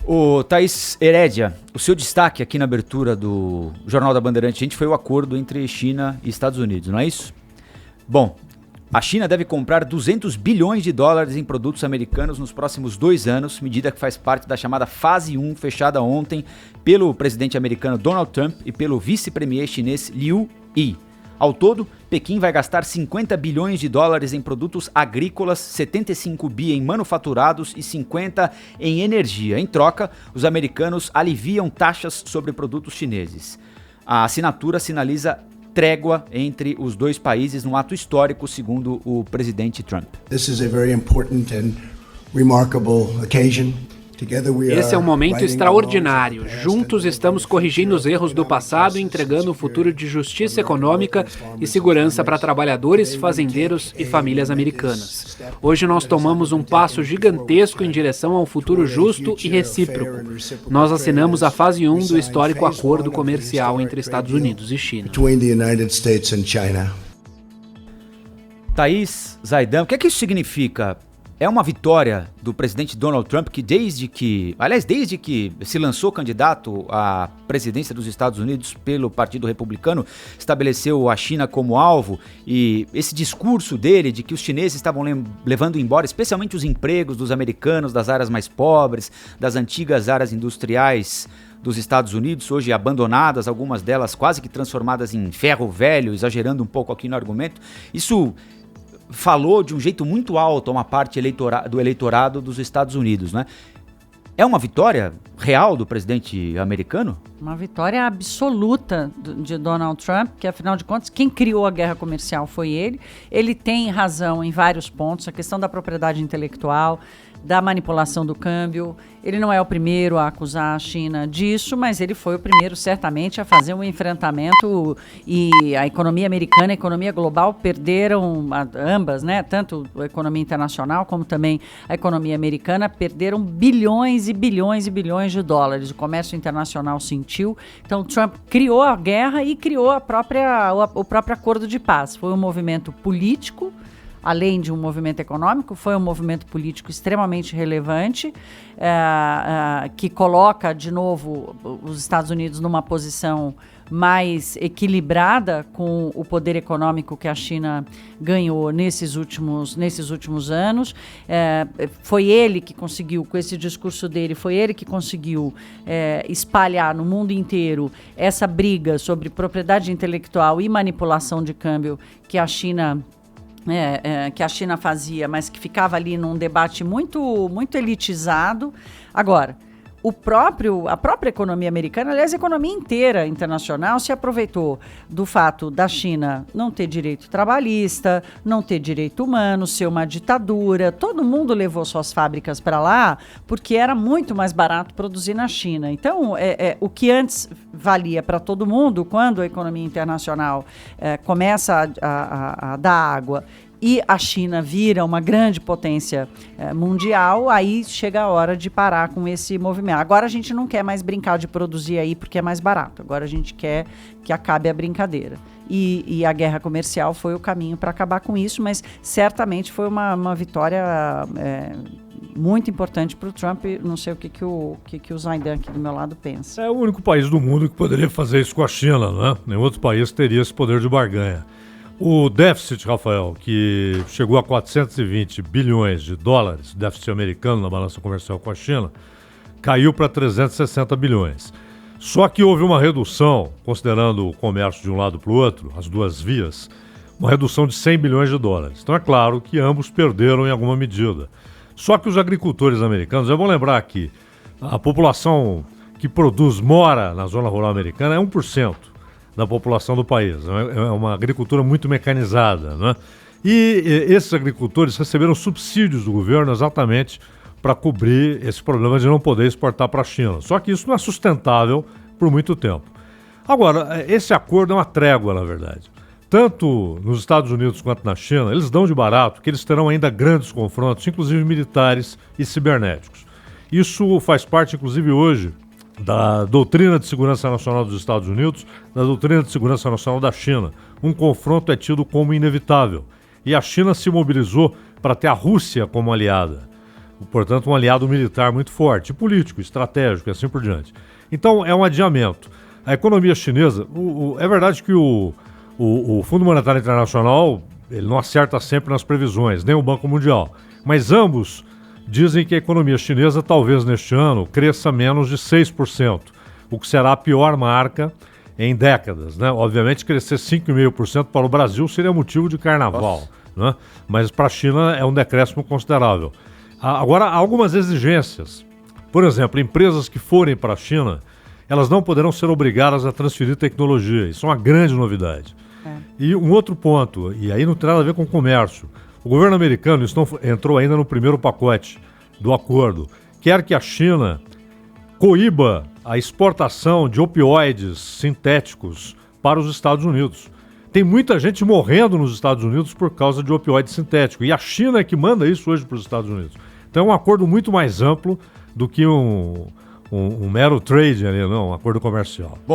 Ô, Thaís Herédia, o seu destaque aqui na abertura do Jornal da Bandeirante, gente, foi o acordo entre China e Estados Unidos, não é isso? Bom, a China deve comprar 200 bilhões de dólares em produtos americanos nos próximos 2 anos, medida que faz parte da chamada Fase 1, fechada ontem pelo presidente americano Donald Trump e pelo vice-premier chinês Liu He. Ao todo, Pequim vai gastar 50 bilhões de dólares em produtos agrícolas, 75 bi em manufaturados e 50 em energia. Em troca, os americanos aliviam taxas sobre produtos chineses. A assinatura sinaliza trégua entre os dois países num ato histórico, segundo o presidente Trump. This is a very important and remarkable occasion. Esse é um momento extraordinário. Juntos estamos corrigindo os erros do passado e entregando um futuro de justiça econômica e segurança para trabalhadores, fazendeiros e famílias americanas. Hoje nós tomamos um passo gigantesco em direção a um futuro justo e recíproco. Nós assinamos a fase 1 do histórico acordo comercial entre Estados Unidos e China. Thaís Zaidan, o que é que isso significa? É uma vitória do presidente Donald Trump que desde que se lançou candidato à presidência dos Estados Unidos pelo Partido Republicano, estabeleceu a China como alvo, e esse discurso dele de que os chineses estavam levando embora especialmente os empregos dos americanos, das áreas mais pobres, das antigas áreas industriais dos Estados Unidos, hoje abandonadas, algumas delas quase que transformadas em ferro velho, exagerando um pouco aqui no argumento, isso falou de um jeito muito alto a uma parte do eleitorado dos Estados Unidos, né? É uma vitória real do presidente americano? Uma vitória absoluta de Donald Trump, que afinal de contas, quem criou a guerra comercial foi ele. Ele tem razão em vários pontos, a questão da propriedade intelectual, da manipulação do câmbio. Ele não é o primeiro a acusar a China disso, mas ele foi o primeiro, certamente, a fazer um enfrentamento, e a economia americana e a economia global perderam, ambas, né? Tanto a economia internacional como também a economia americana perderam bilhões e bilhões e bilhões de dólares. O comércio internacional sentiu. Então, Trump criou a guerra e criou o próprio acordo de paz. Foi um movimento político, além de um movimento econômico, foi um movimento político extremamente relevante, que coloca, de novo, os Estados Unidos numa posição mais equilibrada com o poder econômico que a China ganhou nesses últimos anos. Foi ele que conseguiu, com esse discurso dele, espalhar no mundo inteiro essa briga sobre propriedade intelectual e manipulação de câmbio que a China fazia, mas que ficava ali num debate muito, muito elitizado. Agora, a própria economia americana, aliás, a economia inteira internacional se aproveitou do fato da China não ter direito trabalhista, não ter direito humano, ser uma ditadura. Todo mundo levou suas fábricas para lá porque era muito mais barato produzir na China. Então, o que antes valia para todo mundo, quando a economia internacional começa a dar água e a China vira uma grande potência mundial, aí chega a hora de parar com esse movimento. Agora a gente não quer mais brincar de produzir aí porque é mais barato. Agora a gente quer que acabe a brincadeira. E a guerra comercial foi o caminho para acabar com isso, mas certamente foi uma vitória muito importante para o Trump. Não sei o que o Zaidan aqui do meu lado pensa. É o único país do mundo que poderia fazer isso com a China, né? Nenhum outro país teria esse poder de barganha. O déficit, Rafael, que chegou a 420 bilhões de dólares, déficit americano na balança comercial com a China, caiu para 360 bilhões. Só que houve uma redução, considerando o comércio de um lado para o outro, as duas vias, uma redução de 100 bilhões de dólares. Então é claro que ambos perderam em alguma medida. Só que os agricultores americanos, é bom lembrar que a população que mora na zona rural americana é 1%. Da população do país. É uma agricultura muito mecanizada, né? E esses agricultores receberam subsídios do governo exatamente para cobrir esse problema de não poder exportar para a China. Só que isso não é sustentável por muito tempo. Agora, esse acordo é uma trégua, na verdade. Tanto nos Estados Unidos quanto na China, eles dão de barato que eles terão ainda grandes confrontos, inclusive militares e cibernéticos. Isso faz parte, inclusive hoje, da doutrina de segurança nacional dos Estados Unidos, da doutrina de segurança nacional da China. Um confronto é tido como inevitável. E a China se mobilizou para ter a Rússia como aliada. portanto um aliado militar muito forte, político, estratégico e assim por diante. Então é um adiamento. A economia chinesa, é verdade que o Fundo Monetário Internacional ele não acerta sempre nas previsões, nem o Banco Mundial, mas ambos dizem que a economia chinesa talvez neste ano cresça menos de 6%, o que será a pior marca em décadas, né? Obviamente crescer 5,5% para o Brasil seria motivo de carnaval, né? Mas para a China é um decréscimo considerável. Agora, há algumas exigências. Por exemplo, empresas que forem para a China, elas não poderão ser obrigadas a transferir tecnologia. Isso é uma grande novidade. E um outro ponto, e aí não tem nada a ver com comércio. O governo americano, isso não entrou ainda no primeiro pacote do acordo, quer que a China coíba a exportação de opioides sintéticos para os Estados Unidos. Tem muita gente morrendo nos Estados Unidos por causa de opioide sintético. E a China é que manda isso hoje para os Estados Unidos. Então é um acordo muito mais amplo do que um mero trade ali, não, um acordo comercial. Bom,